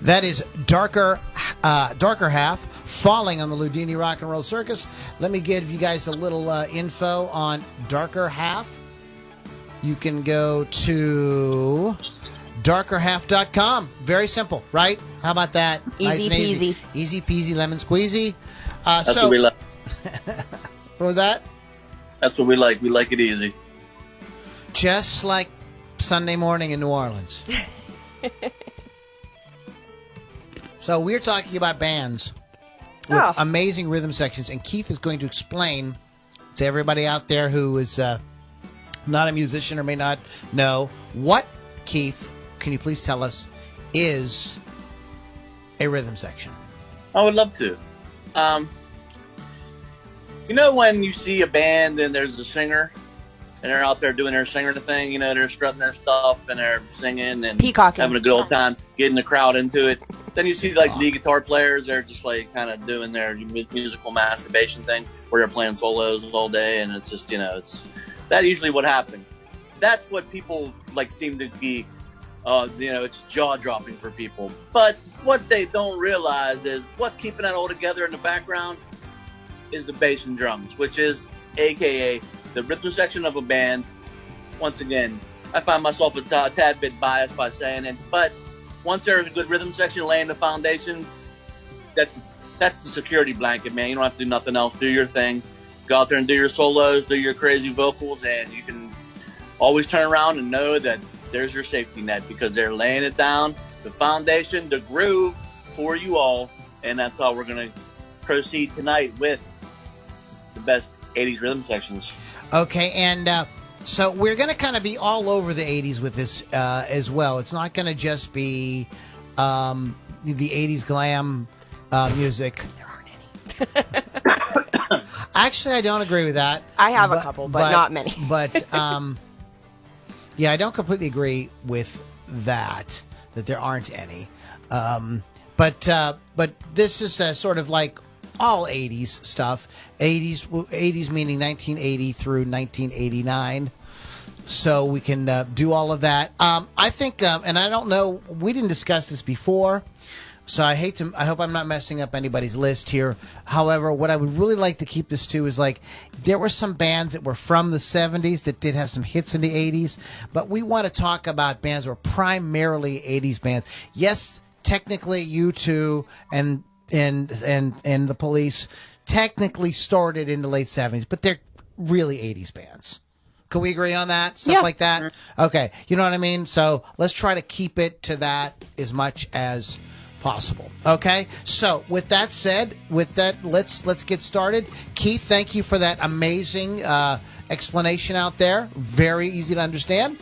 That is Darker Half, Falling on the Loudini Rock and Roll Circus. Let me give you guys a little info on Darker Half. You can go to darkerhalf.com. Very simple, right? How about that? Easy peasy. Easy peasy, lemon squeezy. That's what we like. What was that? That's what we like. We like it easy. Just like Sunday morning in New Orleans. So we're talking about bands with amazing rhythm sections, and Keith is going to explain to everybody out there who is not a musician or may not know what, Keith, can you please tell us, is a rhythm section? I would love to. You know when you see a band and there's a singer and they're out there doing their singer thing, you know, they're strutting their stuff and they're singing and peacocking, having a good old time, getting the crowd into it. Then you see like lead guitar players, they're just like kind of doing their musical masturbation thing where they're playing solos all day, and it's just, you know, it's that usually what happens. That's what people like seem to be, you know, it's jaw dropping for people. But what they don't realize is what's keeping that all together in the background is the bass and drums, which is AKA the rhythm section of a band. Once again, I find myself a tad bit biased by saying it, but once there's a good rhythm section laying the foundation, that's the security blanket, man. You don't have to do nothing else. Do your thing. Go out there and do your solos, do your crazy vocals, and you can always turn around and know that there's your safety net because they're laying it down, the foundation, the groove for you all, and that's how we're going to proceed tonight with the best 80s rhythm sections. Okay, and so we're going to kind of be all over the 80s with this as well. It's not going to just be the 80s glam music. Because there aren't any. Actually, I don't agree with that. I have a couple, but not many. But, yeah, I don't completely agree with that there aren't any. But this is sort of like all 80s stuff. 80s meaning 1980 through 1989. So we can do all of that. I think, and I don't know, we didn't discuss this before, so I hope I'm not messing up anybody's list here. However, what I would really like to keep this to is like, there were some bands that were from the 70s that did have some hits in the 80s, but we want to talk about bands that were primarily 80s bands. Yes, technically U2 and the Police technically started in the late 70s, but they're really 80s bands. Can we agree on that? Stuff like that? Okay. You know what I mean? So let's try to keep it to that as much as possible. Okay? So with that said, let's get started. Keith, thank you for that amazing explanation out there. Very easy to understand.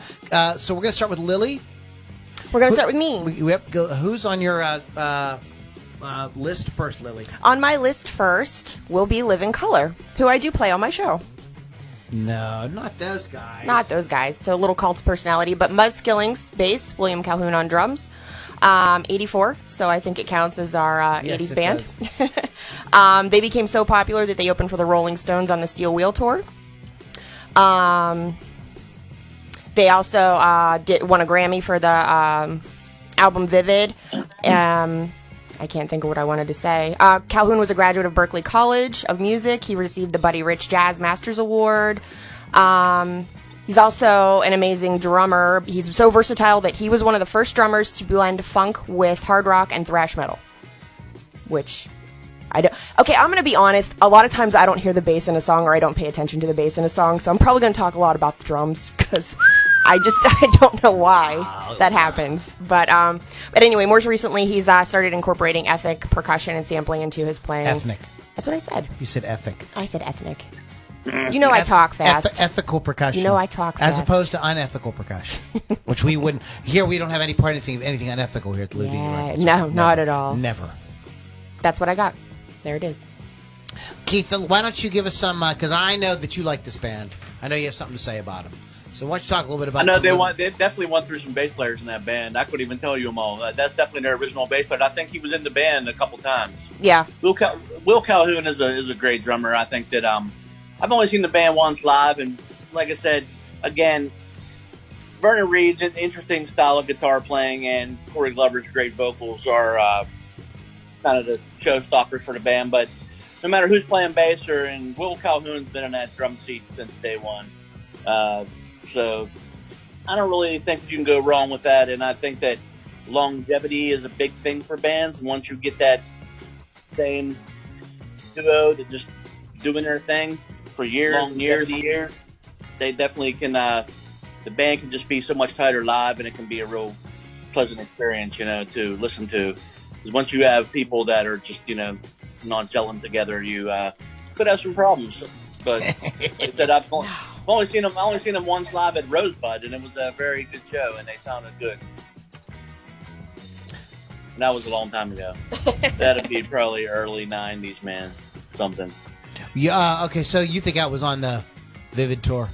So we're going to start with Lily. We're going to start with me. Who's on your list first, Lily? On my list first will be Living Colour, who I do play on my show. No, not those guys. Not those guys. So a little cult of personality. But Muzz Skilling's bass, William Calhoun on drums. 84, so I think it counts as our 80s band. They became so popular that they opened for the Rolling Stones on the Steel Wheel Tour. They also won a Grammy for the album Vivid. I can't think of what I wanted to say. Calhoun was a graduate of Berklee College of Music. He received the Buddy Rich Jazz Masters Award. He's also an amazing drummer. He's so versatile that he was one of the first drummers to blend funk with hard rock and thrash metal. Which, I don't... Okay, I'm going to be honest. A lot of times I don't hear the bass in a song, or I don't pay attention to the bass in a song, so I'm probably going to talk a lot about the drums, because I don't know why that happens. But anyway, more recently, he's started incorporating ethnic percussion and sampling into his playing. Ethnic. That's what I said. You said ethic. I said ethnic. You know I talk fast. Ethical percussion. You know I talk fast. As opposed to unethical percussion, which we wouldn't. Here we don't have any part of anything unethical here at the Loudini. Yeah, right? no, not at all. Never. That's what I got. There it is. Keith, why don't you give us some, because I know that you like this band. I know you have something to say about them. So why don't you talk a little bit about I know they definitely went through some bass players in that band. I couldn't even tell you them all. That's definitely their original bass player. I think he was in the band a couple times. Yeah. Will Calhoun is a great drummer. I think that I've only seen the band once live, and like I said, again, Vernon Reed's an interesting style of guitar playing, and Corey Glover's great vocals are kind of the showstoppers for the band. But no matter who's playing bass, and Will Calhoun's been in that drum seat since day one. So I don't really think you can go wrong with that. And I think that longevity is a big thing for bands. And once you get that same duo that just doing their thing for years and years, they definitely can. The band can just be so much tighter live, and it can be a real pleasant experience, to listen to. Because once you have people that are just, not gelling together, you could have some problems. But like I said, I've only seen them once live at Rosebud, and it was a very good show, and they sounded good. And that was a long time ago. That'd be probably early '90s, man. Something. Yeah. Okay. So you think I was on the Vivid tour?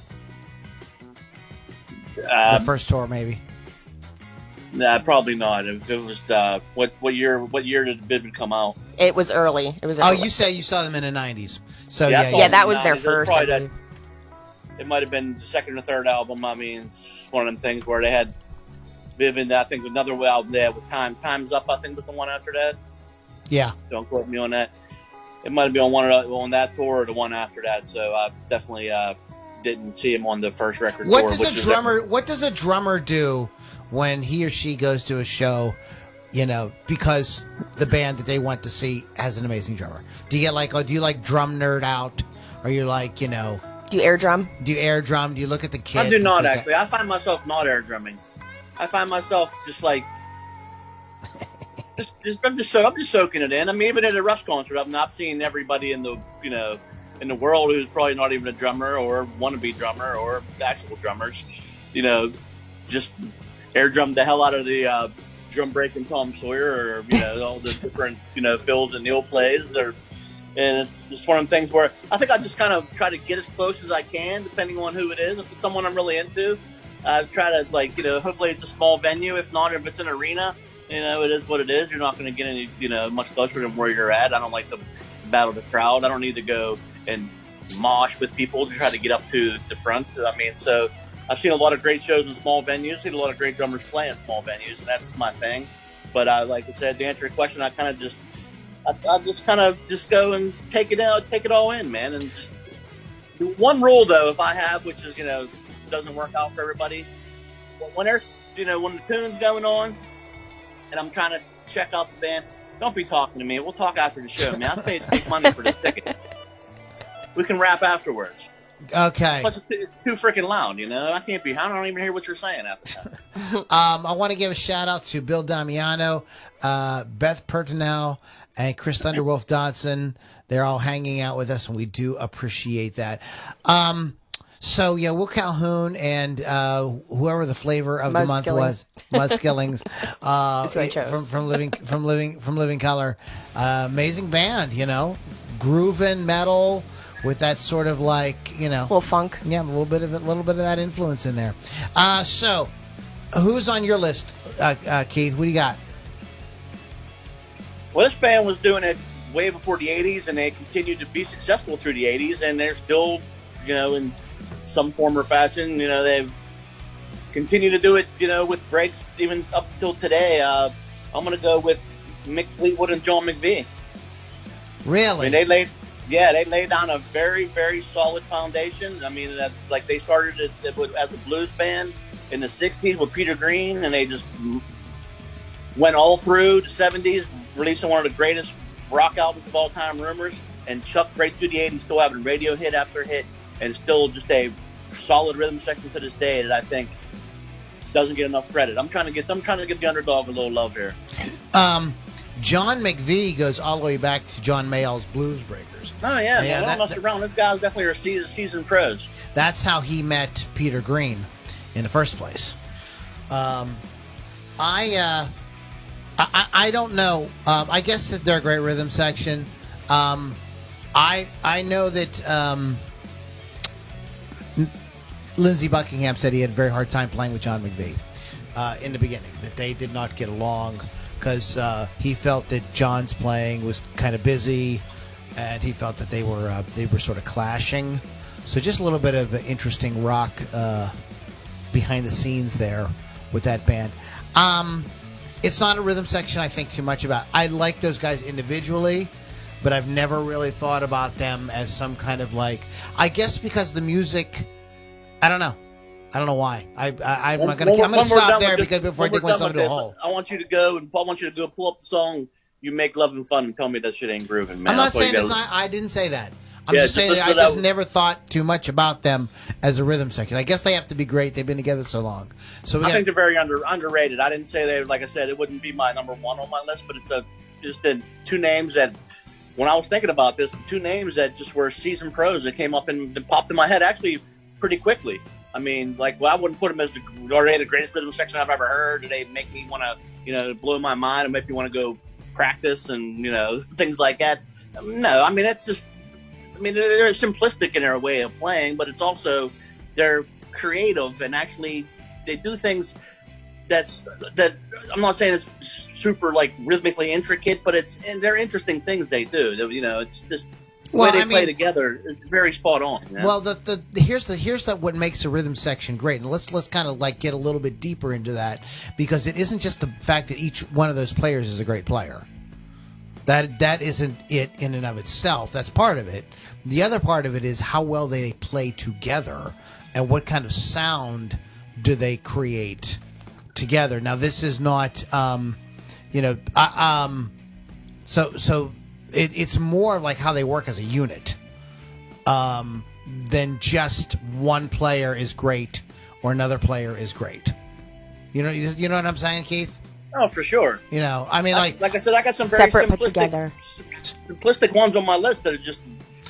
The first tour, maybe. Nah, probably not. If it was what year did Vivid come out? It was early. Oh, you say you saw them in the '90s. So yeah, that was their first. It might have been the second or third album. I mean, it's one of them things where they had Vivid. I think another album there was Time's Up. I think was the one after that. Yeah. Don't quote me on that. It might have been on that tour or the one after that. So I definitely didn't see him on the first record tour. What does a drummer do when he or she goes to a show, because the band that they want to see has an amazing drummer? Do you like drum nerd out? Or you're like, do you air drum? Do you air drum? Do you look at the kit? I do not, actually. I find myself not air drumming. I find myself just like I'm just soaking it in. I mean, even at a Rush concert, I've not seen everybody in the in the world who's probably not even a drummer or wannabe drummer or actual drummers, just air drum the hell out of the drum breaking Tom Sawyer, or all the different fills that Neil plays. And it's just one of them things where I think I just kind of try to get as close as I can, depending on who it is. If it's someone I'm really into, I try to hopefully it's a small venue. If not, if it's an arena, it is what it is. You're not going to get any much closer than where you're at. I don't like to battle the crowd. I don't need to go and mosh with people to try to get up to the front. I mean, so I've seen a lot of great shows in small venues, seen a lot of great drummers play in small venues, and that's my thing. But like I said, to answer your question, I kind of just go and take it all in, man. And just one rule though, if I have, which is doesn't work out for everybody, when there's when the tune's going on, and I'm trying to check out the band, don't be talking to me. We'll talk after the show, man. I paid big money for this ticket. We can rap afterwards. Okay. Plus, it's too freaking loud, I can't be. I don't even hear what you're saying after that. I want to give a shout out to Bill Damiano, Beth Pertinel, and Chris Thunderwolf Dodson. They're all hanging out with us, and we do appreciate that. So yeah, Will Calhoun and whoever the flavor of the month was, Muskillings, That's who I chose. from Living Color, amazing band, grooving metal with that sort of little funk. Yeah, a little bit of that influence in there. So who's on your list, Keith? What do you got? Well, this band was doing it way before the 80s, and they continued to be successful through the 80s, and they're still, in some form or fashion, they've continued to do it, with breaks even up till today. I'm going to go with Mick Fleetwood and John McVie. Really? I mean, they laid down a very, very solid foundation. I mean, they started it as a blues band in the 60s with Peter Green, and they just went all through the 70s, releasing one of the greatest rock albums of all time, Rumors, and chucked right through the 80s, still having radio hit after hit, and still just a solid rhythm section to this day that I think doesn't get enough credit. I'm trying to give the underdog a little love here. John McVie goes all the way back to John Mayall's Blues Breakers. Oh yeah, man. I don't mess around. This guy's definitely a seasoned pros. That's how he met Peter Green in the first place. I don't know. I guess that they're a great rhythm section. I know that Lindsey Buckingham said he had a very hard time playing with John McVie in the beginning, that they did not get along because he felt that John's playing was kind of busy, and he felt that they were sort of clashing. So just a little bit of interesting rock behind the scenes there with that band. It's not a rhythm section I think too much about. I like those guys individually, but I've never really thought about them as some kind of like, I guess because the music, I don't know why. I'm gonna stop there because before I dig myself into a hole. I want you to go pull up the song "You Make Loving Fun" and tell me that shit ain't grooving, man. I'm not saying it's not. I didn't say that. I'm just saying that I just never thought too much about them as a rhythm section. I guess they have to be great. They've been together so long. So I think they're very underrated. I didn't say they, like I said, it wouldn't be my number one on my list, but it's just two names that, when I was thinking about this, two names that just were seasoned pros that came up and popped in my head actually pretty quickly. I mean, like, well, I wouldn't put them as the greatest rhythm section I've ever heard. Do they make me want to, blow my mind and make me want to go practice and, things like that? No, I mean, it's just, they're simplistic in their way of playing, but it's also, they're creative and actually they do things that I'm not saying it's super like rhythmically intricate, but they're interesting things they do. It's just the way they play together is very spot on. Well, here's what makes a rhythm section great, and let's kind of like get a little bit deeper into that, because it isn't just the fact that each one of those players is a great player. That isn't it in and of itself. That's part of it. The other part of it is how well they play together and what kind of sound do they create together. Now, this is not, so it's more like how they work as a unit than just one player is great or another player is great. You know what I'm saying, Keith? Oh, for sure. Like I said, I got some very separate put together simplistic ones on my list that are just,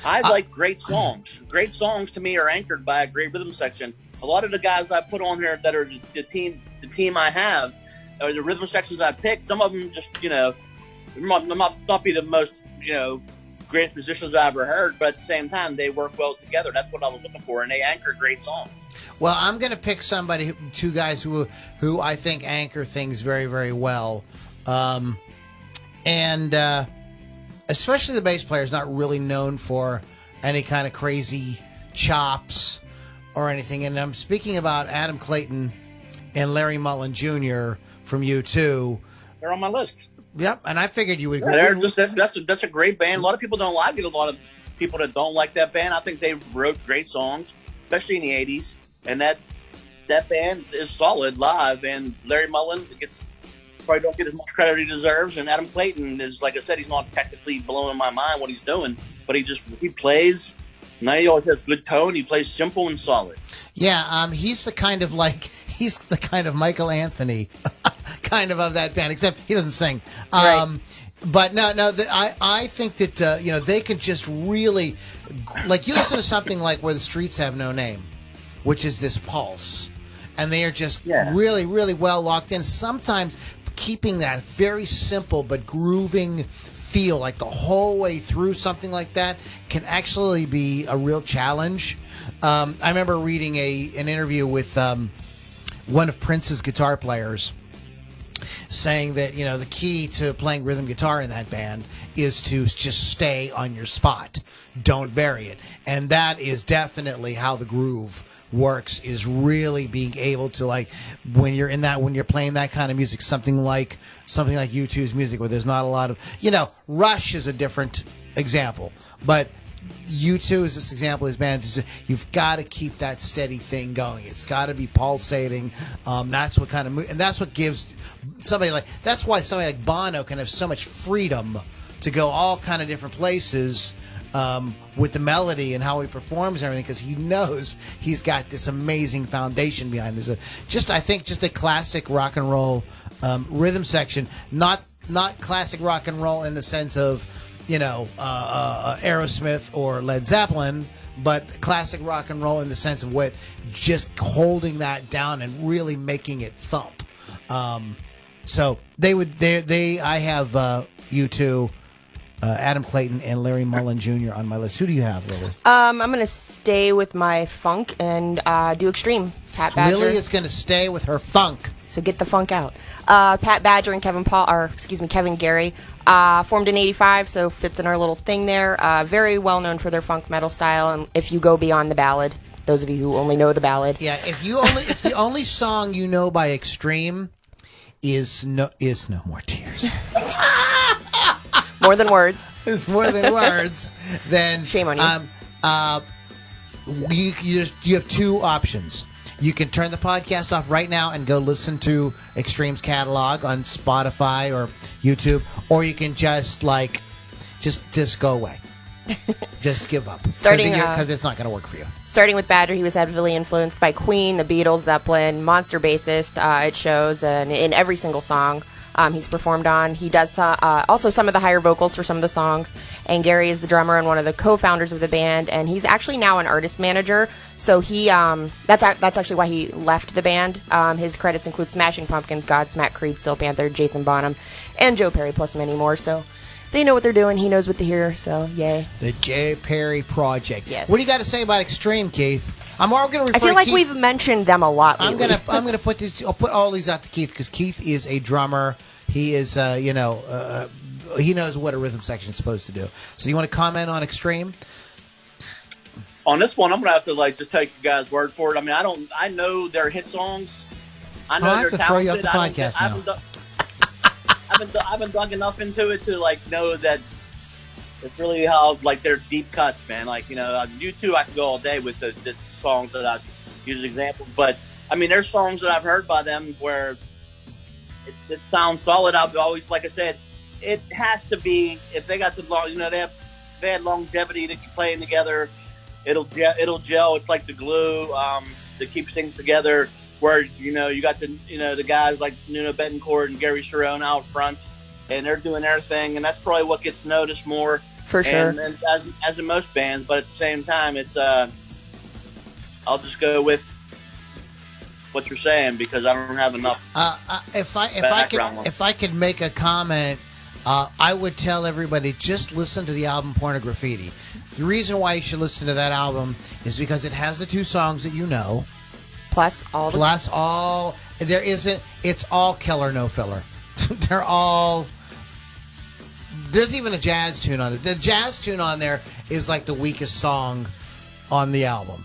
I like great songs. Great songs to me are anchored by a great rhythm section. A lot of the guys I put on here that are the team I have, or the rhythm sections I picked, some of them just, not be the most, great musicians I ever heard, but at the same time, they work well together. That's what I was looking for, and they anchor great songs. Well, I'm going to pick two guys who I think anchor things very, very well. And especially the bass player is not really known for any kind of crazy chops or anything. And I'm speaking about Adam Clayton and Larry Mullen Jr. from U2. They're on my list. Yep, and I figured you would agree. That's a great band. A lot of people don't like it. A lot of people that don't like that band, I think they wrote great songs, especially in the 80s. And that band is solid live. And Larry Mullen probably don't get as much credit he deserves. And Adam Clayton is, like I said, he's not technically blowing my mind what he's doing, but he plays. Now he always has good tone. He plays simple and solid. Yeah, he's the kind of Michael Anthony kind of that band, except he doesn't sing. Right. But I think that they could just really, like, you listen to something like Where the Streets Have No Name, which is this pulse, and they are just really, really well locked in. Sometimes keeping that very simple but grooving feel, like the whole way through something like that, can actually be a real challenge. I remember reading an interview with one of Prince's guitar players saying that the key to playing rhythm guitar in that band is to just stay on your spot, don't vary it, and that is definitely how the groove works, is really being able to, like, when you're playing that kind of music, something like U2's music, where there's not a lot of, Rush is a different example, but U2 is this example. His band, you've got to keep that steady thing going. It's got to be pulsating. That's what kind of, and that's what gives that's why somebody like Bono can have so much freedom to go all kind of different places with the melody and how he performs and everything, because he knows he's got this amazing foundation behind him. I think just a classic rock and roll rhythm section, not classic rock and roll in the sense of Aerosmith or Led Zeppelin, but classic rock and roll in the sense of what, just holding that down and really making it thump. So I have U2, Adam Clayton, and Larry Mullen Jr. on my list. Who do you have, Lily? I'm going to stay with my funk and do Extreme. Pat Badger. Lily is going to stay with her funk. So get the funk out. Pat Badger and Kevin Gary, formed in '85, so fits in our little thing there. Very well known for their funk metal style, and if you go beyond the ballad, those of you who only know the ballad. Yeah, if the only song you know by Extreme is no more tears. More than words. It's more than words. Then shame on you. You have two options. You can turn the podcast off right now and go listen to Extreme's catalog on Spotify or YouTube, or you can just go away. Just give up. Because it's not going to work for you. Starting with Badger, he was heavily influenced by Queen, the Beatles, Zeppelin, Monster bassist. It shows in every single song he's performed on. He does also some of the higher vocals for some of the songs. And Gary is the drummer and one of the co-founders of the band. And he's actually now an artist manager. So he that's actually why he left the band. His credits include Smashing Pumpkins, Godsmack, Creed, Steel Panther, Jason Bonham, and Joe Perry, plus many more. So they know what they're doing. He knows what to hear. So yay. The Joe Perry Project. Yes. What do you got to say about Extreme, Keith? I'm all going to refer. I feel like Keith. we've mentioned them a lot lately. I'm gonna put this. I'll put all these out to Keith because Keith is a drummer. He is he knows what a rhythm section is supposed to do. So you want to comment on Extreme? On this one, I'm gonna have to just take you guys' word for it. I mean, I know their hit songs. I know I'll they're have to throw you off talented. the podcast now. I haven't dug enough into it to know that it's really how they're deep cuts, man. You two, I could go all day with the songs that I use as examples, but I mean, there's songs that I've heard by them where it sounds solid. I've always, like I said, it has to be if they got the long, they had longevity to playing together. It'll gel. It's like the glue that keeps things together. Where you got the guys like Nuno Betancourt and Gary Cherone out front, and they're doing their thing, and that's probably what gets noticed more for sure. And as in most bands, but at the same time, it's I'll just go with what you're saying because I don't have enough. If I could make a comment, I would tell everybody just listen to the album Porno Graffiti. The reason why you should listen to that album is because it has the two songs that you know. Plus all there isn't. It's all killer, no filler. They're all. There's even a jazz tune on it. The jazz tune on there is like the weakest song on the album,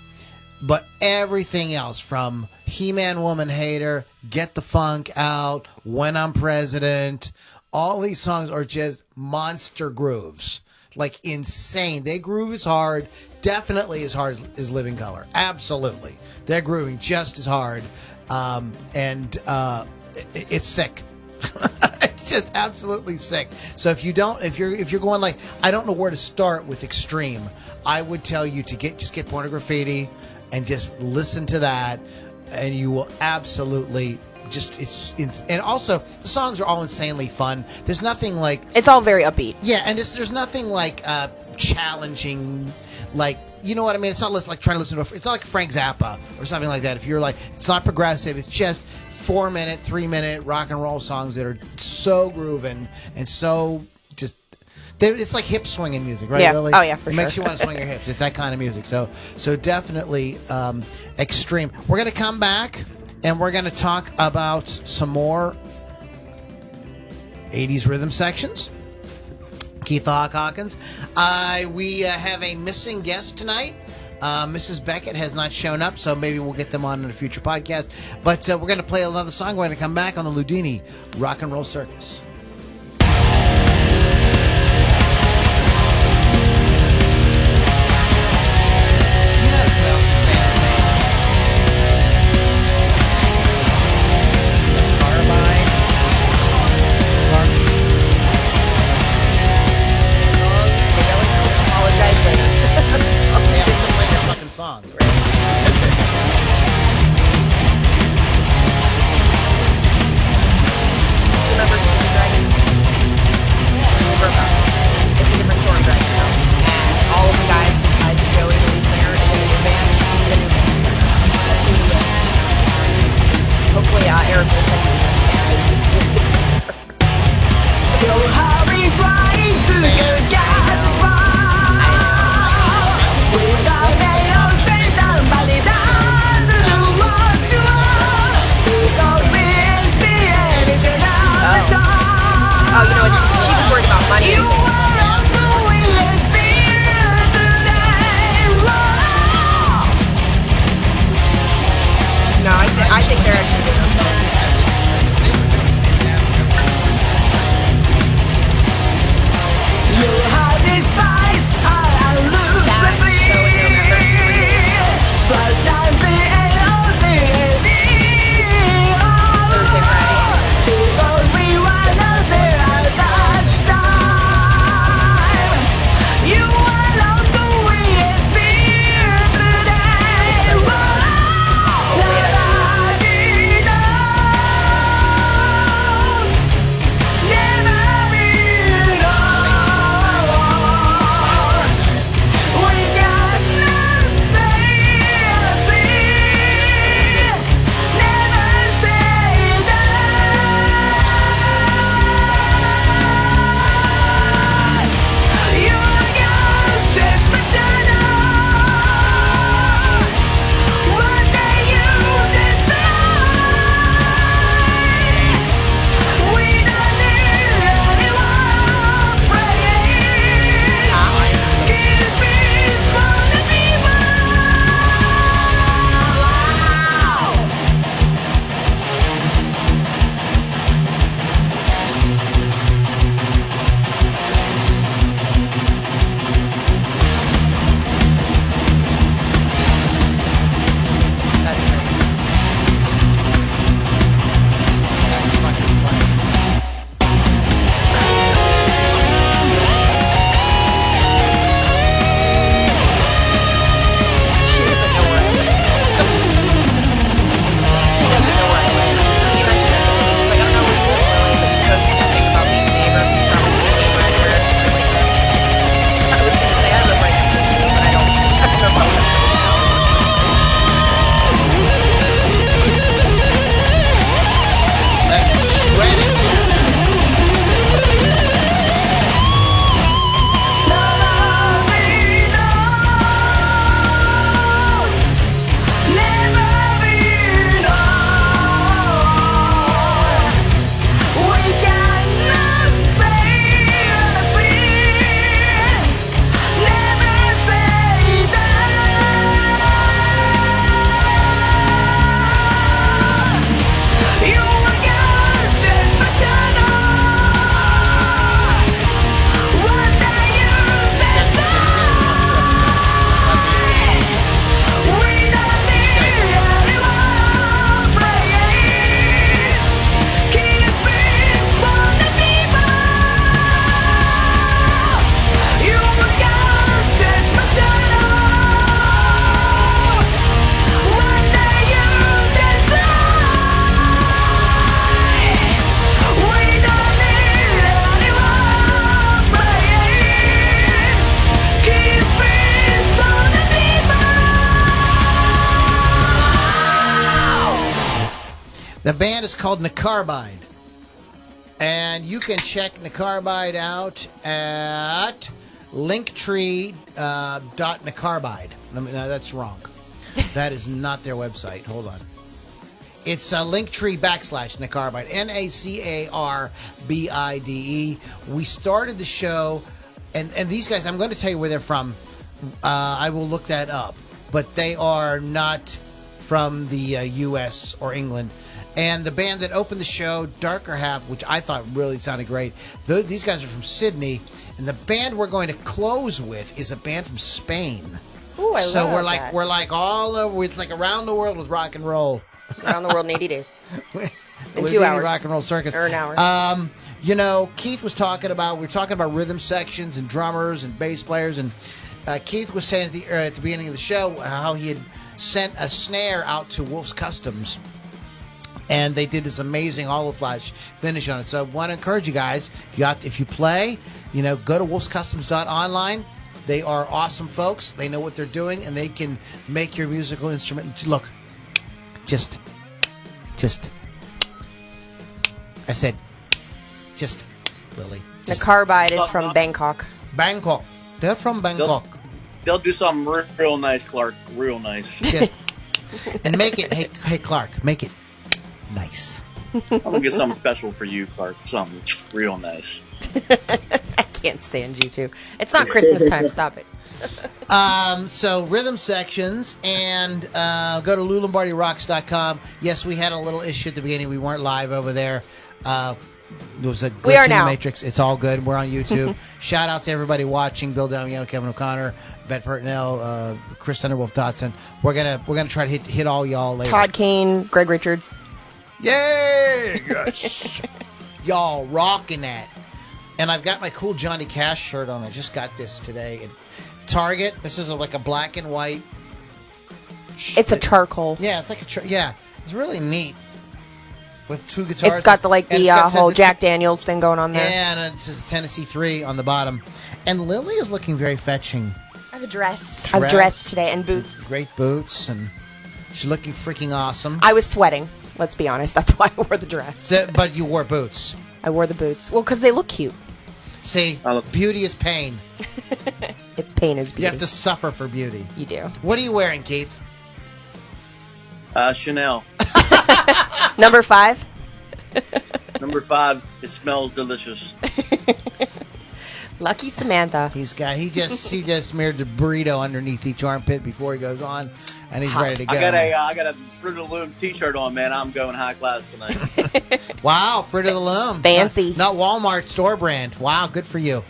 but everything else from He-Man, Woman Hater, Get the Funk Out, When I'm President, all these songs are just monster grooves, like insane. They groove as hard, definitely as hard as Living Color. Absolutely. They're grooving just as hard, and it's sick. It's just absolutely sick. So if you're going I don't know where to start with Extreme, I would tell you to get Porno Graffiti and just listen to that, and you will absolutely and also the songs are all insanely fun. There's nothing it's all very upbeat. Yeah, and there's nothing challenging, you know what I mean? It's not like trying to listen to it's not like Frank Zappa or something like that. If you're it's not progressive, it's just 4-minute, 3-minute rock and roll songs that are so grooving and so just, it's like hip swinging music, right? Yeah. Lily? Oh yeah, for it sure. makes you want to swing your hips. It's that kind of music. So definitely Extreme. We're going to come back and we're going to talk about some more 80s rhythm sections. Keith Hawkins. We have a missing guest tonight. Mrs. Beckett has not shown up, so maybe we'll get them on in a future podcast. But we're going to play another song. We're going to come back on the Loudini Rock and Roll Circus. Song. Remember The band is called Nicarbide. And you can check Nicarbide out at linktree.nicarbide. No, that's wrong. That is not their website. Hold on. It's linktree /Nicarbide. NACARBIDE. We started the show, and these guys, I'm going to tell you where they're from. I will look that up. But they are not from the U.S. or England. And the band that opened the show, Darker Half, which I thought really sounded great, these guys are from Sydney. And the band we're going to close with is a band from Spain. Ooh, I so love we're like that. we're like all over. It's like around the world with rock and roll. Around the world in 80 days. In Loudini 2 hours. Rock and Roll Circus. Or an hour. You know, Keith was talking about, we were talking about rhythm sections and drummers and bass players, and Keith was saying at the beginning of the show how he had sent a snare out to Wolf's Customs, and they did this amazing hollow flash finish on it. So I want to encourage you guys, if you play, go to wolfscustoms.online. They are awesome folks. They know what they're doing, and they can make your musical instrument. Look, just. I said, just, Lily. The Carbide is from Bangkok. Bangkok. They're from Bangkok. They'll do something real nice, Clark. Real nice. Just, and make it, hey, Clark, make it nice. I'm going to get something special for you, Clark. Something real nice. I can't stand you two. It's not Christmas time. Stop it. So rhythm sections, and go to LouLombardiRocks.com. Yes, we had a little issue at the beginning. We weren't live over there. There was a glitch We are in the now. Matrix. It's all good. We're on YouTube. Shout out to everybody watching: Bill Damiano, Kevin O'Connor, Bet Pertnell, Chris Thunderwolf Dotson. We're gonna try to hit all y'all later. Todd Kane, Greg Richards. Yay! Yes. Y'all rocking that. And I've got my cool Johnny Cash shirt on. I just got this today at Target. This is like a black and white. It's a charcoal. Yeah, it's like it's really neat. With two guitars. It's got the and whole Jack Daniels thing going on there. Yeah, and it says Tennessee 3 on the bottom. And Lily is looking very fetching. I have a dress. I've dressed today and boots. Great boots, and she's looking freaking awesome. I was sweating. Let's be honest. That's why I wore the dress. But you wore boots. I wore the boots. Well, because they look cute. See, beauty is pain. It's pain is beauty. You have to suffer for beauty. You do. What are you wearing, Keith? Chanel. Number 5. Number 5. It smells delicious. Lucky Samantha. He just smeared the burrito underneath each armpit before he goes on, and he's ready to go. I got a Fruit of the Loom T-shirt on, man. I'm going high class tonight. Wow, Fruit of the Loom. Fancy. Not Walmart store brand. Wow, good for you.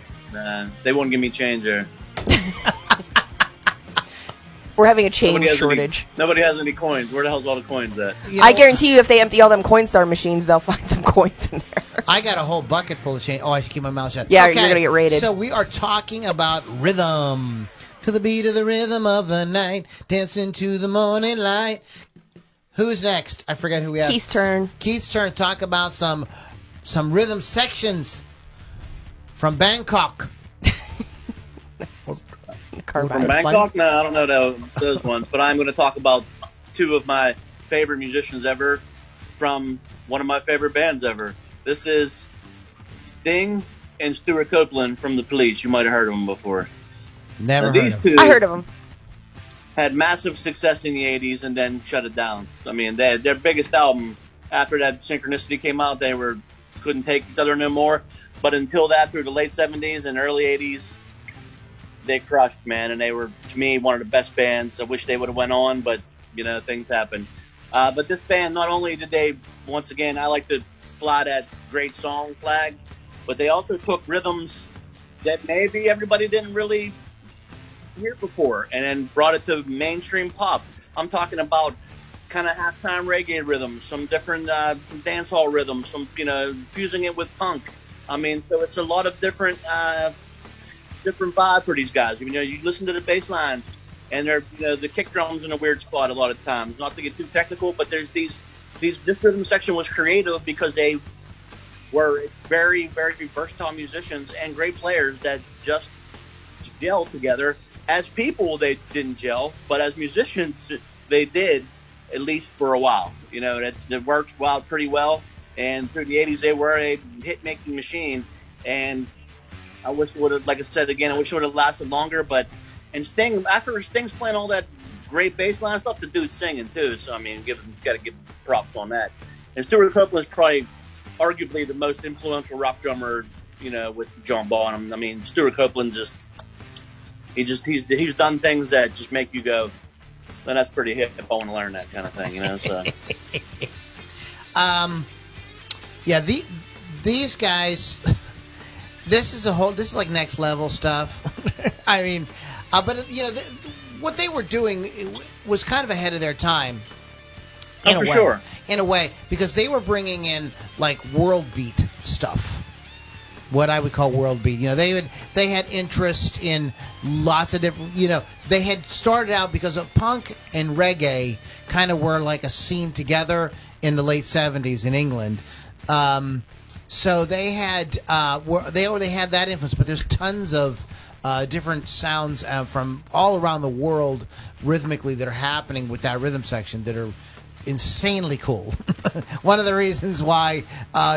They won't give me change there. We're having a change shortage. Nobody has any coins. Where the hell's all the coins at? I guarantee you if they empty all them Coinstar machines, they'll find some coins in there. I got a whole bucket full of change. Oh, I should keep my mouth shut. Yeah, you're going to get raided. So we are talking about rhythm. To the beat of the rhythm of the night, dancing to the morning light. Who's next? I forget who we have. Keith's turn. Keith's turn. Talk about some rhythm sections from Bangkok. From Bangkok? No, I don't know those ones. But I'm going to talk about 2 of my favorite musicians ever from one of my favorite bands ever. This is Sting and Stuart Copeland from The Police. You might have heard of them before. Never heard of them. I heard of them. Had massive success in the 80s and then shut it down. I mean, their biggest album after that Synchronicity came out, they couldn't take each other no more. But until that, through the late 70s and early 80s, they crushed, man. And they were, to me, one of the best bands. I wish they would have went on, but, things happen. But this band, not only did they, once again, I like to fly that great song flag, but they also took rhythms that maybe everybody didn't really hear before and then brought it to mainstream pop. I'm talking about kind of halftime reggae rhythms, some different some dance hall rhythms, some fusing it with punk. I mean, so it's a lot of different vibe for these guys. You listen to the bass lines and they're the kick drums in a weird spot a lot of times. Not to get too technical, but there's this rhythm section was creative because they were very, very versatile musicians and great players that just gelled together. As people, they didn't gel, but as musicians, they did. at least for a while. You know, it worked pretty well. And through the 80s, they were a hit-making machine. And I wish it would have, like I said again, I wish it would have lasted longer. But and Sting, after Sting's playing all that great bass line stuff, the dude's singing too. So I mean, got to give props on that. And Stuart Copeland's probably arguably the most influential rock drummer, you know, with John Bonham. I mean, Stuart Copeland he's done things that just make you go, well, that's pretty hip. I want to learn that kind of thing, you know. So, yeah, these guys, this is like next level stuff. I mean, but you know, what they were doing was kind of ahead of their time. In a way, because they were bringing in like world beat stuff, what I would call world beat. You know, they had interest in lots of different. You know, they had started out because of punk and reggae kind of were like a scene together in the late '70s in England. So they had they already had that influence, but there's tons of different sounds from all around the world rhythmically that are happening with that rhythm section that are insanely cool. One of the reasons why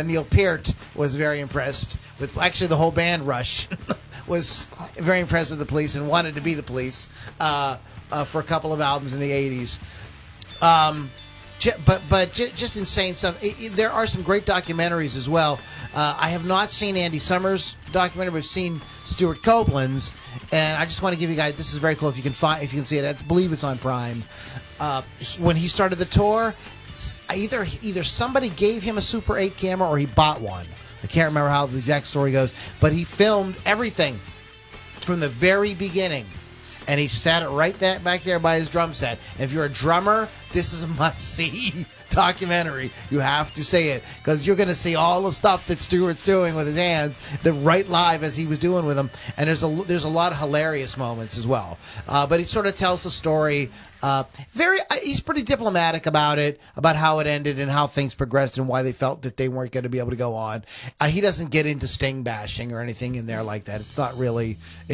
Neil Peart was very impressed with, actually the whole band Rush was very impressed with the Police and wanted to be the Police for a couple of albums in the 80s. But just insane stuff. There are some great documentaries as well. I have not seen Andy Summers' documentary. We've seen Stuart Copeland's, and I just want to give you guys. This is very cool. If you can see it, I believe it's on Prime. When he started the tour, either somebody gave him a Super 8 camera or he bought one. I can't remember how the exact story goes, but he filmed everything from the very beginning. And he sat it right back there by his drum set. And if you're a drummer, this is a must-see documentary. You have to see it because you're going to see all the stuff that Stuart's doing with his hands, right live as he was doing with them. And there's a lot of hilarious moments as well. But he sort of tells the story. He's pretty diplomatic about it, about how it ended and how things progressed and why they felt that they weren't going to be able to go on. He doesn't get into Sting bashing or anything in there like that. It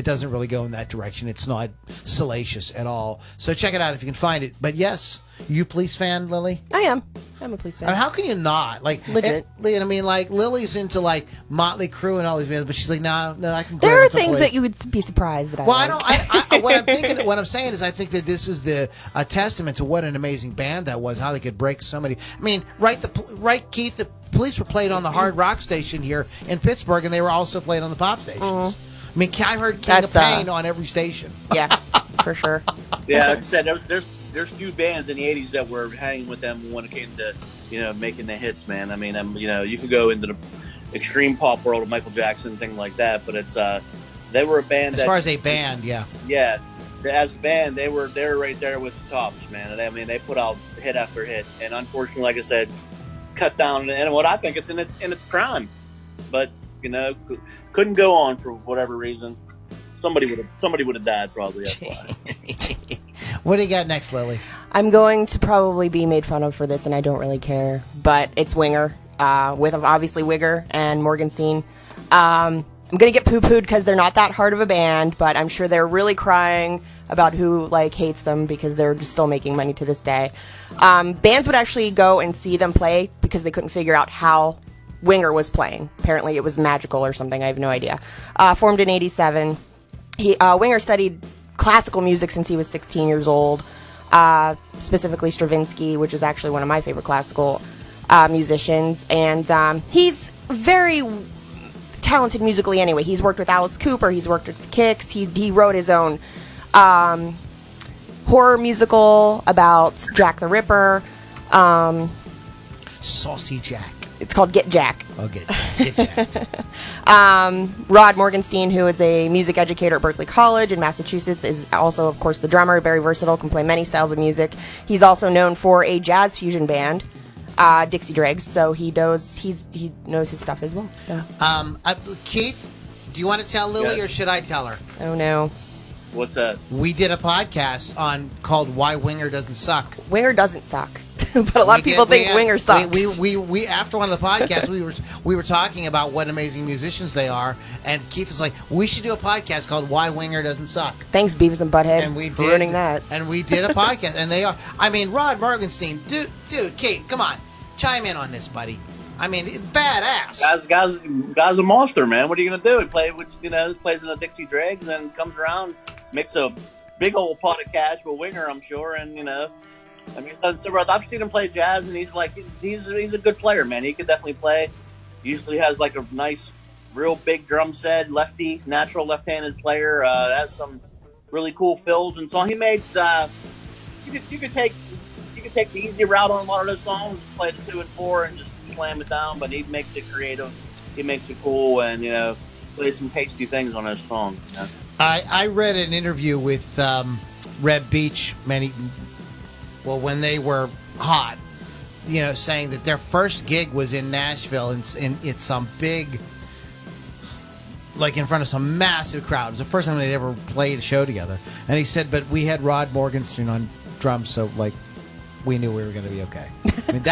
doesn't really go in that direction. It's not salacious at all. So check it out if you can find it. But yes, you Police fan, Lily? I am. I'm a Police fan. I mean, how can you not? Like, legit. I mean, like, Lily's into, like, Motley Crue and all these bands, but she's like, no, I can. There are things that you would be surprised that I like. I what I'm saying is I think that this is a testament to what an amazing band that was, how they could break so many. I mean, Keith, the Police were played on the hard rock station here in Pittsburgh, and they were also played on the pop stations. I mean, I heard King of Pain on every station. Yeah, for sure. Yeah, like I said, there's few bands in the 80s that were hanging with them when it came to, you know, making the hits, man. I mean, you know, you could go into the extreme pop world of Michael Jackson, things like that, but it's they were a band as far as a band, yeah. Yeah, as a band, they were right there with the tops, man. I mean, they put out hit after hit, and unfortunately, like I said, cut down, and what I think it's in its prime, but you know, couldn't go on for whatever reason. Somebody would have died probably. That's why. What do you got next, Lily? I'm going to probably be made fun of for this, and I don't really care, but it's Winger, with obviously Wigger and Morgenstein. I'm going to get poo-pooed because they're not that hard of a band, but I'm sure they're really crying about who, like, hates them because they're just still making money to this day. Bands would actually go and see them play because they couldn't figure out how Winger was playing. Apparently it was magical or something. I have no idea. Formed in 87. Winger studied classical music since he was 16 years old, specifically Stravinsky, which is actually one of my favorite classical musicians. And he's very talented musically anyway. He's worked with Alice Cooper. He's worked with the Kicks. He wrote his own horror musical about Jack the Ripper. Saucy Jack. It's called Get Jack. Oh, Get Jack. Rod Morgenstein, who is a music educator at Berklee College in Massachusetts, is also, of course, the drummer. Very versatile, can play many styles of music. He's also known for a jazz fusion band, Dixie Dregs, so he knows his stuff as well. So. Keith, do you want to tell Lily or should I tell her? Oh, no. What's that? We did a podcast called Why Winger Doesn't Suck. Winger doesn't suck. but a lot of people think Winger sucks. We after one of the podcasts, we were talking about what amazing musicians they are, and Keith was like, we should do a podcast called Why Winger Doesn't Suck. Thanks, Beavis and Butthead, and we for ruining that. And we did a podcast, and they are. I mean, Rod Morgenstein, dude, Keith, come on, chime in on this, buddy. I mean, badass. Guy's a monster, man. What are you gonna do? He plays in the Dixie Dregs and comes around, makes a big old pot of cash with Winger, I'm sure, and I mean, I've seen him play jazz, and he's a good player, man. He could definitely play. Usually has like a nice, real big drum set, lefty, natural left-handed player. Has some really cool fills and so he made. You could take the easy route on a lot of those songs, play the 2 and 4, and just slam it down. But he makes it creative. He makes it cool, and play some tasty things on those songs. I read an interview with Reb Beach when they were hot, saying that their first gig was in Nashville, and it's some big, like in front of some massive crowd. It was the first time they'd ever played a show together. And he said, but we had Rod Morgenstein on drums, so like we knew we were going to be okay. I mean,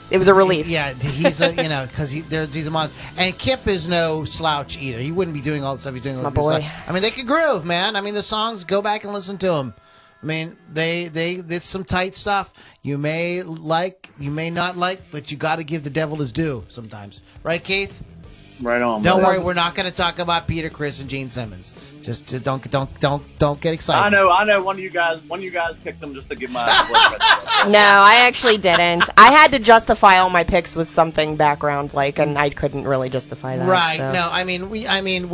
it was a relief. Yeah, he's a because he's a monster. And Kip is no slouch either. He wouldn't be doing all the stuff he's doing. My boy. I mean, they could groove, man. I mean, the songs, go back and listen to them. I mean, it's some tight stuff. You may like, you may not like, but you got to give the devil his due sometimes, right, Keith? Right on. Don't worry, we're not going to talk about Peter Criss and Gene Simmons. Just don't get excited. I know. One of you guys picked them just to give my. No, I actually didn't. I had to justify all my picks with something background and I couldn't really justify that. Right? So. No, I mean, we,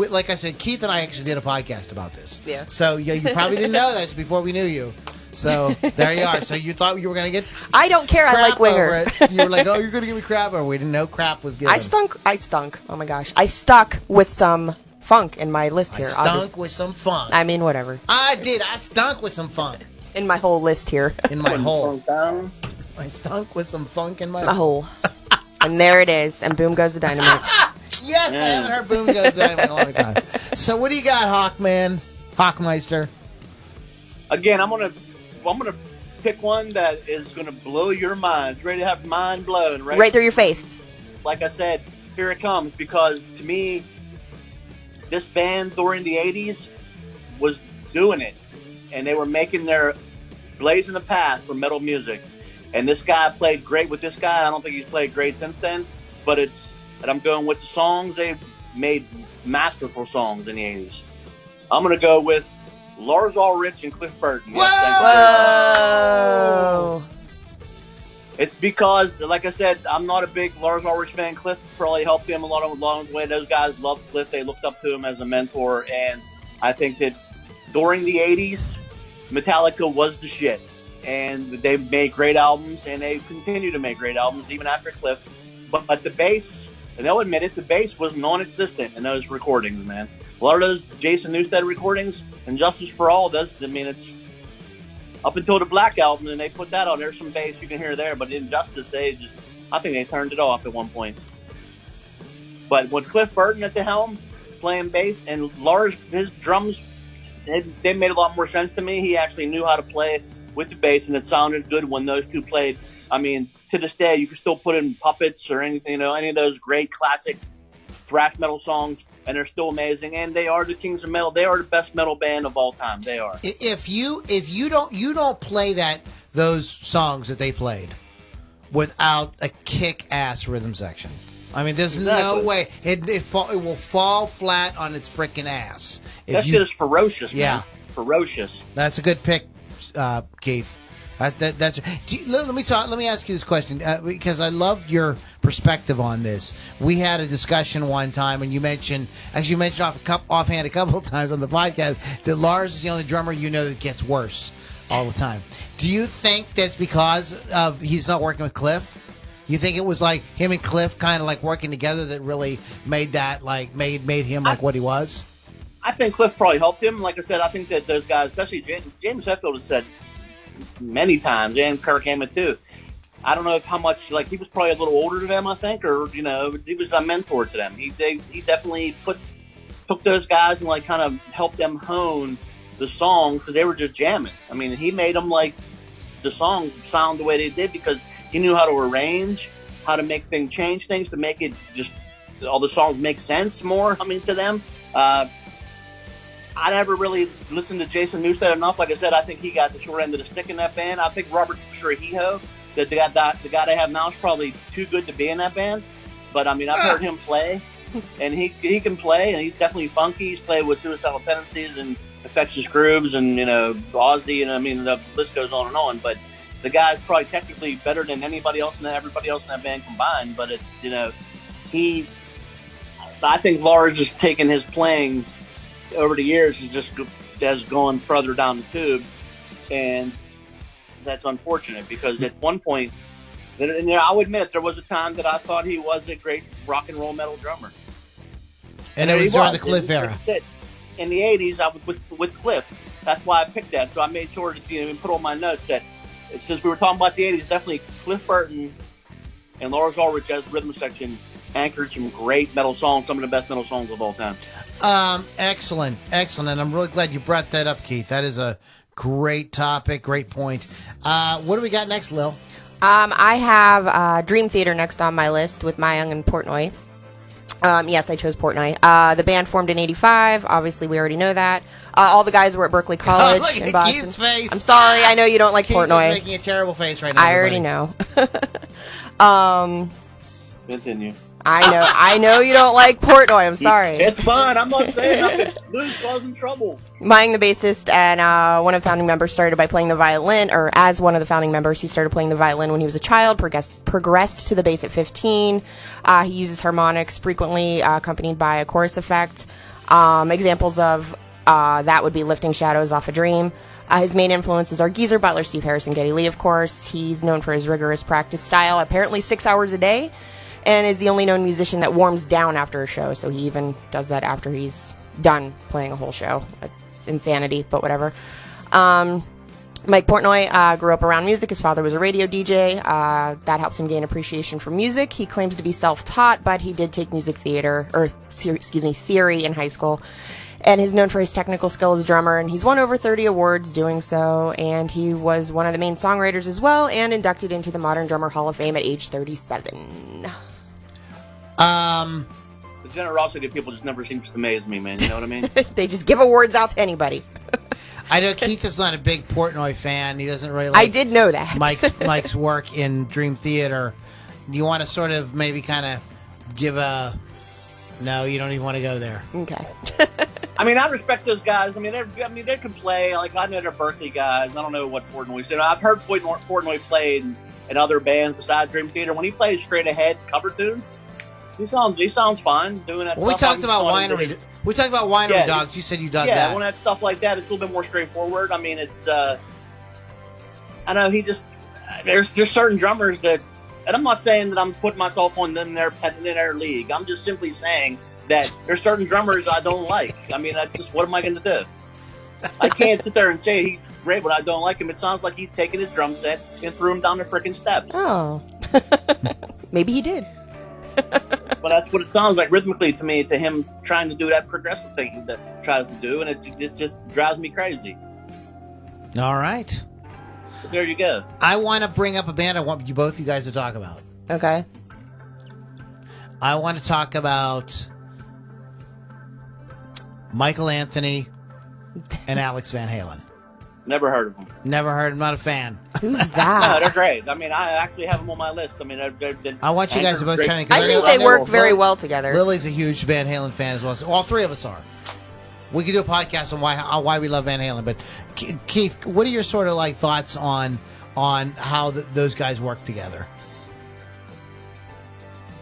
like I said, Keith and I actually did a podcast about this. Yeah. So you probably didn't know this before we knew you. So there you are. So you thought you were going to get. I don't care. I like Winger. You were like, oh, you're going to give me crap, or we didn't know crap was given. I stunk. Oh my gosh, I stuck with some funk in my list here. I stunk with some funk. I mean, whatever. I did. I stunk with some funk. In my whole list here. In my hole. I stunk with some funk in my hole. And there it is. And boom goes the dynamite. Yes, I haven't heard boom goes the dynamite in a long time. So what do you got, Hawkman? Hawkmeister? Again, I'm gonna pick one that is gonna blow your mind. It's ready to have mind blown. Right through your face. Like I said, here it comes. Because to me, this band during the 80s was doing it. And they were blazing the path for metal music. And this guy played great with this guy. I don't think he's played great since then. But I'm going with the songs. They made masterful songs in the 80s. I'm going to go with Lars Ulrich and Cliff Burton. Whoa! It's because, like I said, I'm not a big Lars Ulrich fan. Cliff probably helped him along the way. Those guys loved Cliff. They looked up to him as a mentor. And I think that during the 80s, Metallica was the shit. And they made great albums, and they continue to make great albums even after Cliff. But the bass, and they'll admit it, the bass was non-existent in those recordings, man. A lot of those Jason Newsted recordings, and Justice for All it's up until the Black Album, and they put that on. There's some bass you can hear there, but in Justice, I think they turned it off at one point. But with Cliff Burton at the helm, playing bass, and Lars, his drums, they made a lot more sense to me. He actually knew how to play with the bass, and it sounded good when those two played. I mean, to this day, you can still put in Puppets or anything, any of those great classic thrash metal songs, and they're still amazing. And they are the kings of metal. They are the best metal band of all time. They are. If you don't play those songs that they played without a kick-ass rhythm section. I mean, there's no way it will fall flat on its freaking ass. That shit is ferocious, man. Yeah. Ferocious. That's a good pick, Keith. Let me ask you this question because I loved your perspective on this. We had a discussion one time, and you mentioned offhand a couple of times on the podcast that Lars is the only drummer that gets worse all the time. Do you think that's because of he's not working with Cliff? You think it was like him and Cliff kind of like working together that really made that made him like what he was? I think Cliff probably helped him. Like I said, I think that those guys, especially James Hetfield, has said many times, and Kirk Hammett too. I don't know how much he was probably a little older than them, I think, or he was a mentor to them. He definitely took those guys and kind of helped them hone the songs because they were just jamming. I mean, he made them the songs sound the way they did because he knew how to arrange, how to make things, change things to make it just all the songs make sense more. I mean, to them. I never really listened to Jason Newsted enough. Like I said, I think he got the short end of the stick in that band. I think Robert Trujillo, the guy they have now, is probably too good to be in that band. But I mean, I've heard him play, and he can play, and he's definitely funky. He's played with Suicidal Tendencies and Infectious Grooves, and Ozzy, and I mean the list goes on and on. But the guy's probably technically better than everybody else in that band combined. But it's I think Lars has taken his playing over the years has gone further down the tube, and that's unfortunate because at one point, and I would admit there was a time that I thought he was a great rock and roll metal drummer, and it was during the Cliff era. In the 80s, I was with Cliff. That's why I picked that. So I made sure to put on my notes that since we were talking about the 80s, definitely Cliff Burton and Lars Ulrich as rhythm section anchored some great metal songs, some of the best metal songs of all time. Excellent. And I'm really glad you brought that up, Keith. That is a great topic, great point. What do we got next, Lil? I have Dream Theater next on my list with Mae Young and Portnoy. Yes, I chose Portnoy. The band formed in 85. Obviously, we already know that. All the guys were at Berkeley College look in at Boston. Keith's face. I'm sorry. I know you don't like Keith Portnoy. is making a terrible face right now. I already know. Continue. I know you don't like Portnoy. I'm sorry. It's fine. I'm not saying nothing. Lou's causing trouble. Mae Young, the bassist and one of the founding members, started by playing the violin, or as one of the founding members, he started playing the violin when he was a child, progressed to the bass at 15. He uses harmonics frequently, accompanied by a chorus effect. Examples of that would be Lifting Shadows off a Dream. His main influences are Geezer Butler, Steve Harris, and Geddy Lee, of course. He's known for his rigorous practice style, apparently 6 hours a day, and is the only known musician that warms down after a show, so he even does that after he's done playing a whole show. It's insanity, but whatever. Mike Portnoy grew up around music. His father was a radio DJ. That helped him gain appreciation for music. He claims to be self-taught, but he did take theory in high school, and is known for his technical skill as a drummer, and he's won over 30 awards doing so, and he was one of the main songwriters as well, and inducted into the Modern Drummer Hall of Fame at age 37. The generosity of people just never seems to amaze me, man. You know what I mean? They just give awards out to anybody. I know Keith is not a big Portnoy fan. He doesn't really like I did know that. Mike's work in Dream Theater. Do you want to sort of maybe kind of give a... No, you don't even want to go there. Okay. I mean, I respect those guys. I mean, they can play. Like, I know they're Berkeley guys. I don't know what Portnoy's doing. I've heard Portnoy play in other bands besides Dream Theater. When he plays straight ahead cover tunes, he sounds fine doing that. Well, we talked about Winery. We talked about Winery Dogs. You said you dug that. Yeah, when that stuff like that, it's a little bit more straightforward. I mean, it's. I know he just. There's certain drummers that, and I'm not saying that I'm putting myself in their league. I'm just simply saying that there's certain drummers I don't like. I mean, that's just, what am I going to do? I can't sit there and say he's great, but I don't like him. It sounds like he's taken his drum set and threw him down the freaking steps. Oh. Maybe he did. But that's what it sounds like rhythmically to me, to him trying to do that progressive thing that he tries to do, and it just drives me crazy. All right. But there you go. I want to bring up a band I want both you guys to talk about. Okay. I want to talk about Michael Anthony and Alex Van Halen. Never heard of them. Never heard. I'm not a fan. Who's that? No, they're great. I mean, I actually have them on my list. I mean, they're I want you guys to both chime in. I think they work very well together. Lily's a huge Van Halen fan as well. So all three of us are. We could do a podcast on why we love Van Halen. But Keith, what are your sort of like thoughts on how those guys work together?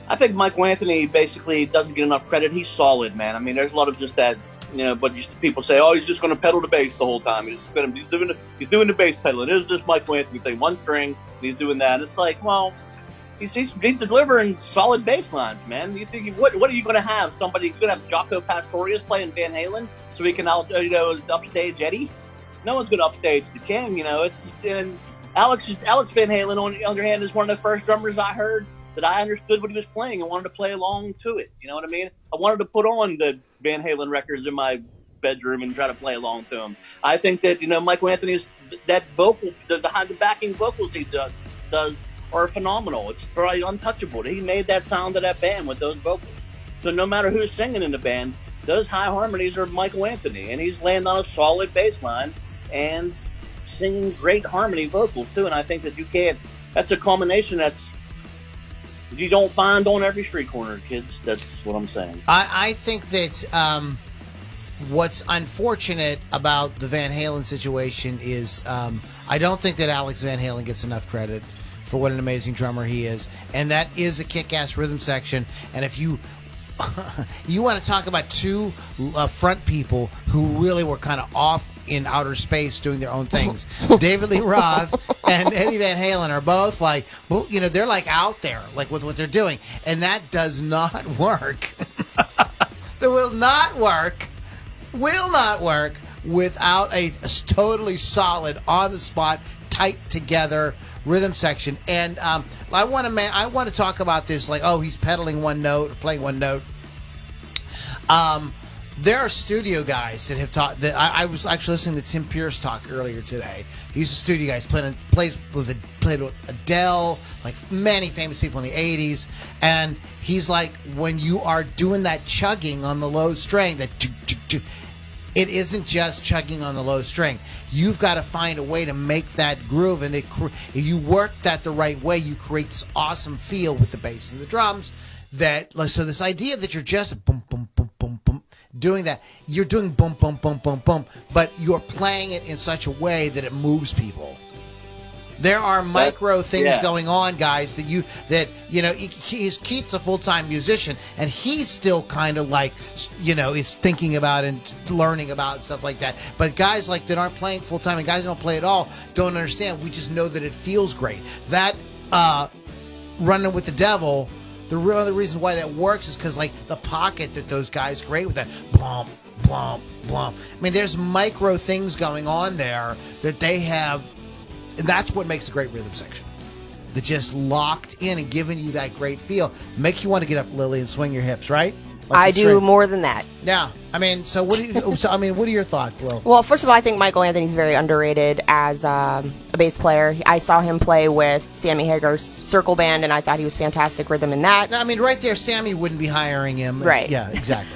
I think Michael Anthony basically doesn't get enough credit. He's solid, man. I mean, there's a lot of just that. But people say, "Oh, he's just going to pedal the bass the whole time. He's doing the bass pedal. It is this Michael Anthony thing, one string, and he's doing that." And it's like, well, he's delivering solid bass lines, man. You think what are you going to have? Somebody's going to have Jaco Pastorius playing Van Halen so he can upstage Eddie? No one's going to upstage the King. And Alex Van Halen, on the other hand, is one of the first drummers I heard that I understood what he was playing and wanted to play along to it. You know what I mean? I wanted to put on the Van Halen records in my bedroom and try to play along to them. I think that, Michael Anthony is that vocal, the backing vocals he does are phenomenal. It's probably untouchable. He made that sound of that band with those vocals. So no matter who's singing in the band, those high harmonies are Michael Anthony, and he's laying on a solid bass line and singing great harmony vocals too. And I think that that's a combination you don't find on every street corner, kids. That's what I'm saying. I think that what's unfortunate about the Van Halen situation is I don't think that Alex Van Halen gets enough credit for what an amazing drummer he is. And that is a kick-ass rhythm section. And if you want to talk about two front people who really were kind of off in outer space doing their own things, David Lee Roth and Eddie Van Halen are both like, they're like out there, like with what they're doing. And that does not work. That will not work without a totally solid, on-the-spot, tight together rhythm section. And I want to talk about this, like, he's pedaling one note or playing one note. There are studio guys that have taught that. I was actually listening to Tim Pierce talk earlier today. He's a studio guy. He's played with Adele, like many famous people in the 80s. And he's like, when you are doing that chugging on the low string, that it isn't just chugging on the low string. You've got to find a way to make that groove, and if you work that the right way, you create this awesome feel with the bass and the drums. So this idea that you're just boom, boom, boom, boom, boom, doing that, you're doing boom, boom, boom, boom, boom, but you're playing it in such a way that it moves people. There are micro things going on, guys, Keith's a full-time musician, and he's still kind of like, is thinking about and learning about and stuff like that. But guys like that aren't playing full-time and guys that don't play at all don't understand. We just know that it feels great. That Running with the Devil, the real other reason why that works is because, like, the pocket that those guys create with that blomp, blomp, blomp. I mean, there's micro things going on there that they have. And that's what makes a great rhythm section. They're just locked in and giving you that great feel. Make you want to get up, Lily, and swing your hips, right? Like I do more than that. Yeah. I mean, so what are your thoughts, Lil? Well, first of all, I think Michael Anthony's very underrated as a bass player. I saw him play with Sammy Hagar's Circle Band, and I thought he was fantastic rhythm in that. I mean, right there, Sammy wouldn't be hiring him. Right. Yeah, exactly.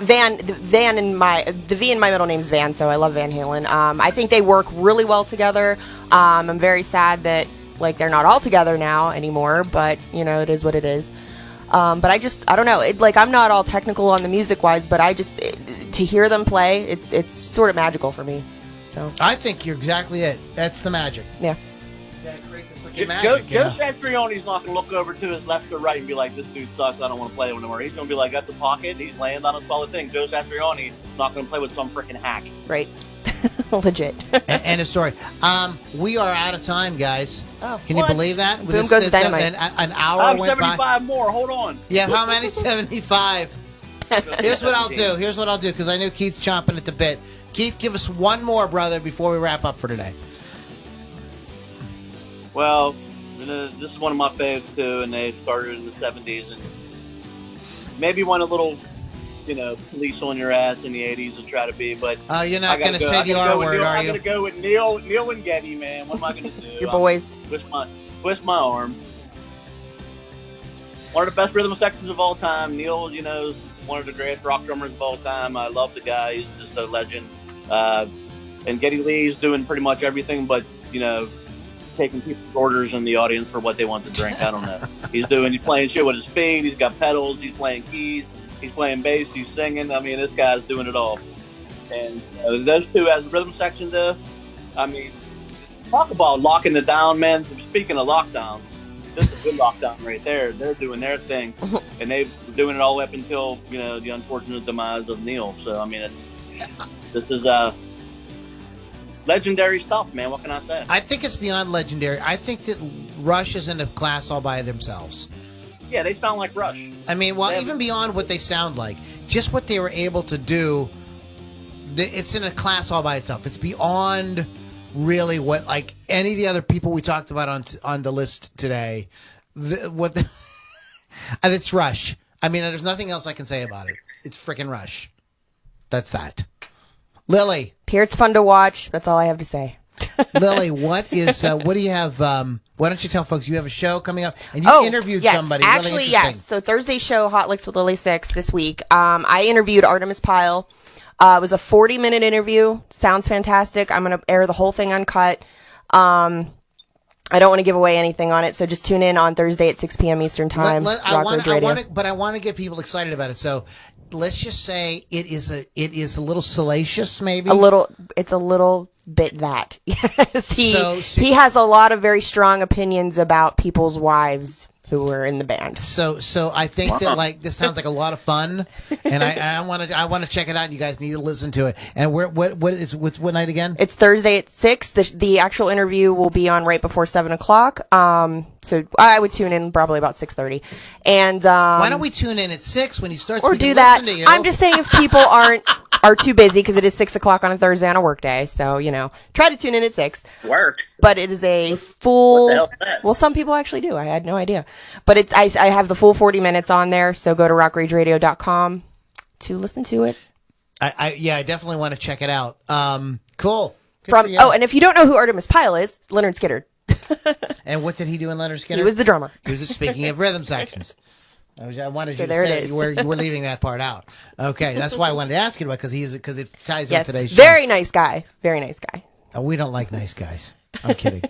The V in my middle name's Van, so I love Van Halen. I think they work really well together. I'm very sad that they're not all together now anymore, but it is what it is. But I don't know. I'm not all technical on the music wise, but to hear them play, it's sort of magical for me. So I think you're exactly it. That's the magic. Yeah. Joe Satrioni's not going to look over to his left or right and be like, this dude sucks, I don't want to play with him. Or he's going to be like, that's a pocket, he's laying on a solid thing. Joe Satrioni's not going to play with some freaking hack. Right. Legit. End of story. We are out of time, guys. Oh, can you believe that? Boom goes the dynamite. An hour I have went 75 by. more, hold on. Yeah, how many? 75. Here's what I'll do, because I knew Keith's chomping at the bit. Keith, give us one more, brother, before we wrap up for today. Well, this is one of my faves too, and they started in the 70s, and maybe went a little, police on your ass in the 80s and try to be, but you're not going to say the R word, are you? I'm going to go with Neil and Geddy, man. What am I going to do? Your boys. Twist my arm. One of the best rhythm sections of all time. Neil, is one of the greatest rock drummers of all time. I love the guy. He's just a legend. And Geddy Lee's doing pretty much everything, but, taking people's orders in the audience for what they want to drink. I don't know. He's playing shit with his feet. He's got pedals. He's playing keys. He's playing bass. He's singing. I mean, this guy's doing it all. And those two as a rhythm section, though, I mean, talk about locking it down, man. Speaking of lockdowns, this is a good lockdown right there. They're doing their thing, and they're doing it all up until the unfortunate demise of Neil. So I mean, this is legendary stuff, man. What can I say? I think it's beyond legendary. I think that Rush is in a class all by themselves. Yeah, they sound like Rush. I mean, even beyond what they sound like, just what they were able to do, it's in a class all by itself. It's beyond really what any of the other people we talked about on the list today. It's Rush. I mean, there's nothing else I can say about it. It's freaking Rush. That's that. Lily. Here it's fun to watch. That's all I have to say. Lily, what do you have? Why don't you tell folks you have a show coming up and you interviewed somebody? Actually, really yes. So Thursday's show, Hot Licks with Lily 6 this week. I interviewed Artemis Pyle. It was a 40-minute interview. Sounds fantastic. I'm going to air the whole thing uncut. I don't want to give away anything on it, so just tune in on Thursday at 6 p.m. Eastern Time. I want to get people excited about it. So let's just say it is a little salacious, maybe. It's a little bit that. Yes, he has a lot of very strong opinions about people's wives who were in the band. So I think that this sounds like a lot of fun, and I want to check it out. You guys need to listen to it. And what night again? It's Thursday at 6. The actual interview will be on right before 7:00. So I would tune in probably about 6:30. And why don't we tune in at 6 when you start? Or do that. I'm just saying if people are too busy because it is 6:00 on a Thursday on a work day. So try to tune in at 6. Work. But it is a full. What the hell is that? Well, some people actually do. I had no idea. But I have the full 40 minutes on there. So go to rockrageradio.com to listen to it. I definitely want to check it out. Cool. And if you don't know who Artemis Pyle is, Leonard Skinner. And what did he do in Leonard Skinner? He was the drummer. He was speaking of rhythm sections. I wanted So you to there say it is. you were leaving that part out. Okay, that's why I wanted to ask you about because it ties in today's show. Very nice guy. Very nice guy. We don't like nice guys. I'm kidding.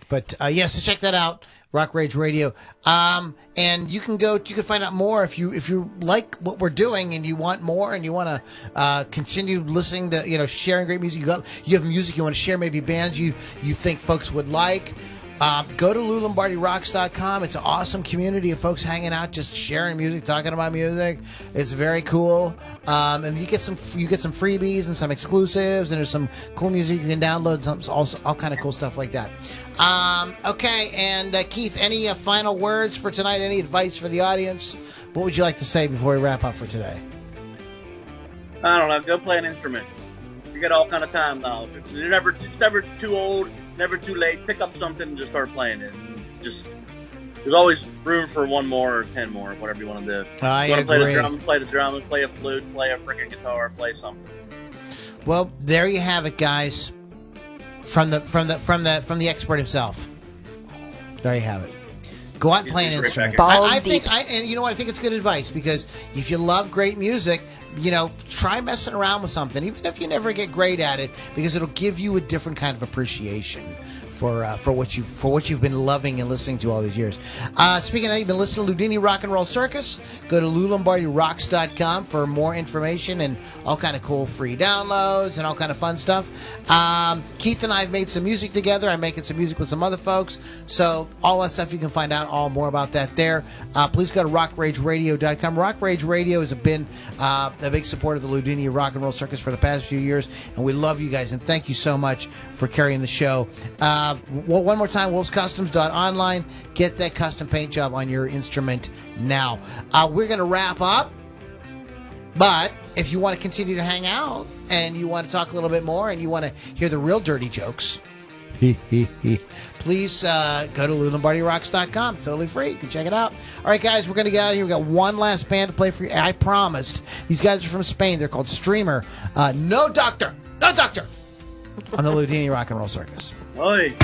But so check that out, Rock Rage Radio. And you can find out more if you like what we're doing and you want more and you want to continue listening to sharing great music. You have music you want to share, maybe bands you think folks would like. Go to LouLombardiRocks.com. It's an awesome community of folks hanging out, just sharing music, talking about music. It's very cool. And you get some freebies and some exclusives, and there's some cool music you can download, all kind of cool stuff like that. Okay, and Keith, any final words for tonight? Any advice for the audience? What would you like to say before we wrap up for today? I don't know. Go play an instrument. You got all kind of time now. It's never too old. Never too late. Pick up something and just start playing it. There's always room for one more or 10 more, whatever you want to do. I you want to agree. play the drums, play a flute, play a freaking guitar, play something. Well, there you have it, guys. From the expert himself. There you have it. Go out and play an instrument. I think you know what? I think it's good advice because if you love great music, try messing around with something, even if you never get great at it, because it'll give you a different kind of appreciation for what you've been loving and listening to all these years. Speaking of that, you've been listening to Loudini Rock and Roll Circus. Go to LouLombardiRocks.com for more information and all kind of cool free downloads and all kind of fun stuff. Keith and I have made some music together. I'm making some music with some other folks. So all that stuff you can find out all more about that there. Please go to rockrageradio.com. Rock Rage Radio has been a big supporter of the Loudini Rock and Roll Circus for the past few years, and we love you guys and thank you so much for carrying the show. One more time, wolvescustoms.online. Get that custom paint job on your instrument now. We're going to wrap up, but if you want to continue to hang out and you want to talk a little bit more and you want to hear the real dirty jokes, please go to LouLombardiRocks.com. Totally free. You can check it out. All right, guys, we're going to get out of here. We've got one last band to play for you. I promised. These guys are from Spain. They're called Streamer. No Doctor on the Loudini Rock and Roll Circus. Oi.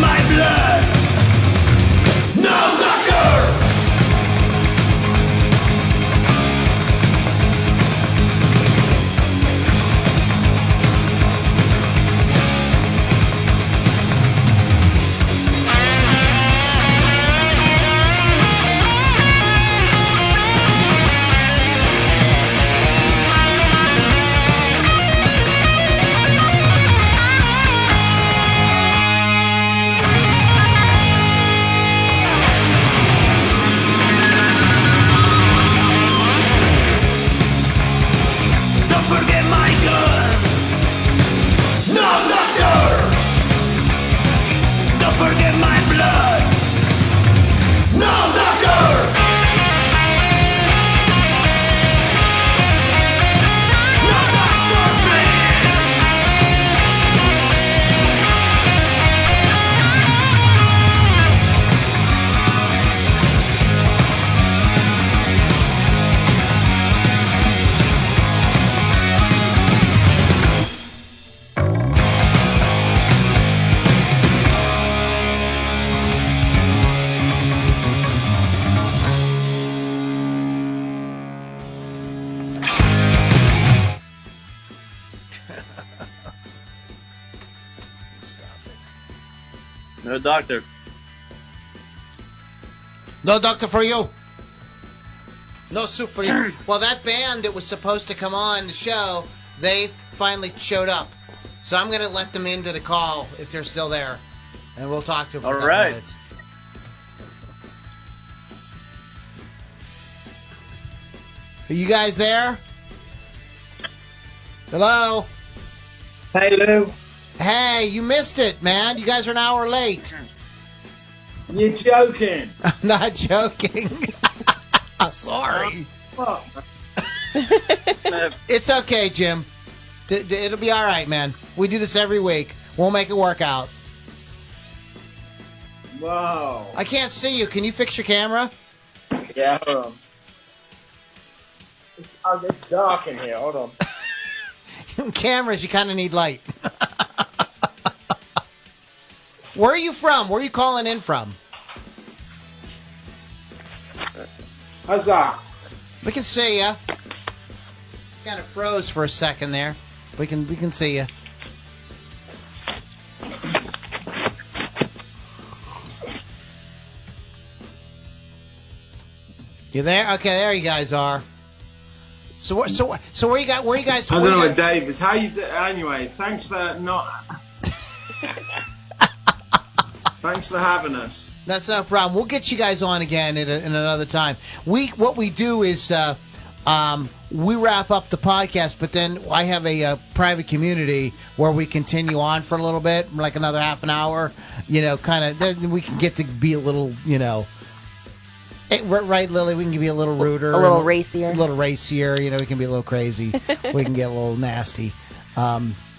my blood. No, doctor. Forget my gun. No, doctor. Don't forget my blood. No, doctor. No, doctor, please. Stop it. No doctor. No doctor for you. No soup for you. Well, that band that was supposed to come on the show, they finally showed up. So I'm going to let them into the call if they're still there. And we'll talk to them for All a couple right. minutes. Are you guys there? Hello? Hey, Lou. Hey, you missed it, man. You guys are an hour late. You're joking. I'm not joking. Sorry. Fuck. It's okay, Jim. It'll be all right, man. We do this every week. We'll make it work out. Wow. I can't see you. Can you fix your camera? Yeah, hold on. It's dark in here. Hold on. Cameras, you kind of need light. Where are you from? Where are you calling in from? Huzzah. We can see you. Kind of froze for a second there. We can see you. You there? Okay, there you guys are. So where you got? Where you guys? I don't where know you what Dave is. How you do? Anyway, thanks for not. Thanks for having us. That's no problem. We'll get you guys on again in another time. What we do is we wrap up the podcast, but then I have a private community where we continue on for a little bit, like another half an hour. You know, kind of. Then we can get to be a little, you know. Right, Lily? We can be a little ruder. A little racier. A little racier. You know, we can be a little crazy. We can get a little nasty.